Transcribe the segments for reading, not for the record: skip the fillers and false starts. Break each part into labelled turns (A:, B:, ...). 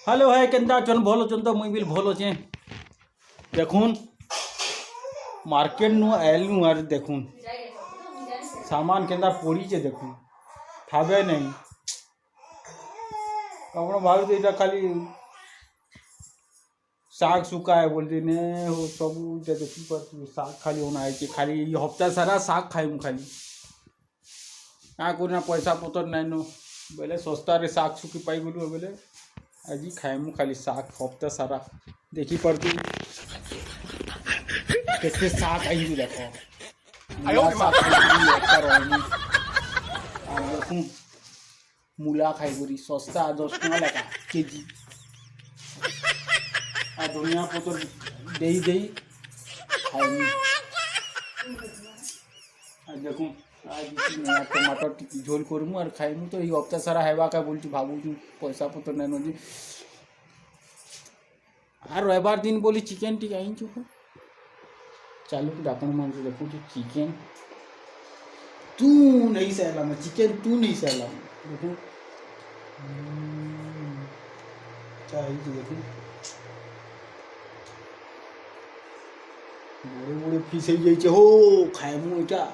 A: Hello है केंदा चन भल चन तो मुई भी भल अच्छे। देखुन मार्केट नु आयलु आर देखुन सामान केंदा पड़ीचे देखुन ठाबे नहीं आपण भावी इटा खाली साग सुका है बोलते ने हो सब देखी पर साग खाली होना है कि खाली हफ्ता सारा साग खाइमु खाली क्या करना पैसा पतर नाइन बोले सस्ता रे साग सुखी पाई गलु बोले आज खाइमु खाली साग हफ्ता सारा देखी पड़ती कैसे साग आई देखो देखूँ मूला खाई गरी सस्ता 10 टका लगा केजी आ दुनिया पतर दे खाइमु देखूँ आज टमाटर झोल करमु और खाइमु तो ये हफ्ता सारा हेबा का बोलती भावु पैसा पतर नहीं नदी और रविवार दिन बोली चिकेन टी आई चुप चालू कि आपण मन देखो चिकेन तू नहीं सहला मैं चिकेन तू नहीं सहला देखो चाहिए देखो बड़े बड़े फिश हो खाइमु इटा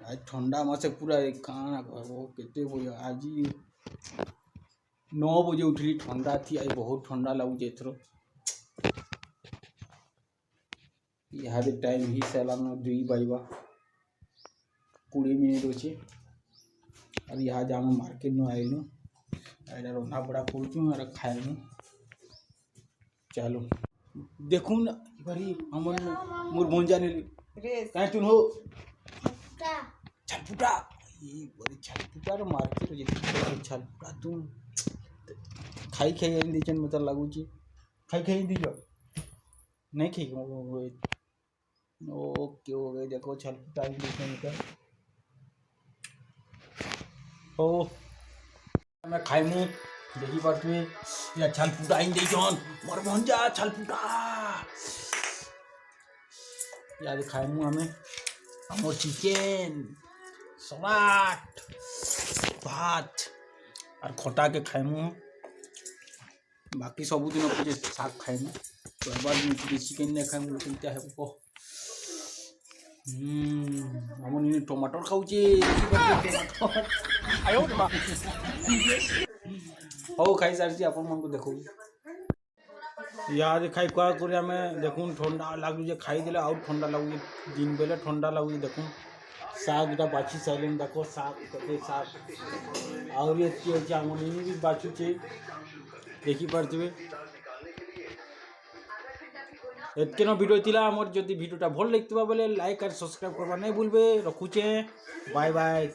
A: आज ठंडा मासे पूरा काना कहबो केते बजे आज 9 बजे उठली ठंडा थी आज बहुत ठंडा लगुचे एथरो यहाँ टाइम ही सैलान 2 बजवा 20 मिनट अच्छे और यहाँ जाम मार्केट नु आइलु एटा रंधा बड़ा करूँ और खाइमु चलो देखुन बड़ी हमर मोर भंजा ने काहे तुन हो छलपुटा ये बड़ी छलपुटा रे मार्केट जे छलपुटा तुम खाई खाई दी चन मत लागू छी खाई दी जो नहीं खाई ओके हो गए देखो छलपुटा दी चन ओ मैं खाइमु देखी पारतु या छलपुटा इन दे जन मोर भंजा छलपुटा याद खाइमु हमें हमर चिकेन सलाद भात और खटा के खाइमु बाकी सब दिन कुछ साग खाइमु तो बाद में चिकेन नहीं खाइमु चिंता है को हमन टमाटर खाउची आयो हो खाई सारी अपन मन को देखो याद खाई क्या कर देखूँ ठंडा लगुचे खाई देले आउ ठंडा लगुचे दिन बेले ठंडा लगुचे देखूँ साग इटा बाछी सारे देखो साग कते साग आहरी अच्छी आम भी बाछुचे देखी पारे एतके भिडियो थिला आमर जदि भिडियोटा भल लगता बोले लाइक और सब्सक्राइब करवा नहीं भूलबे रखुचे बाय बाय।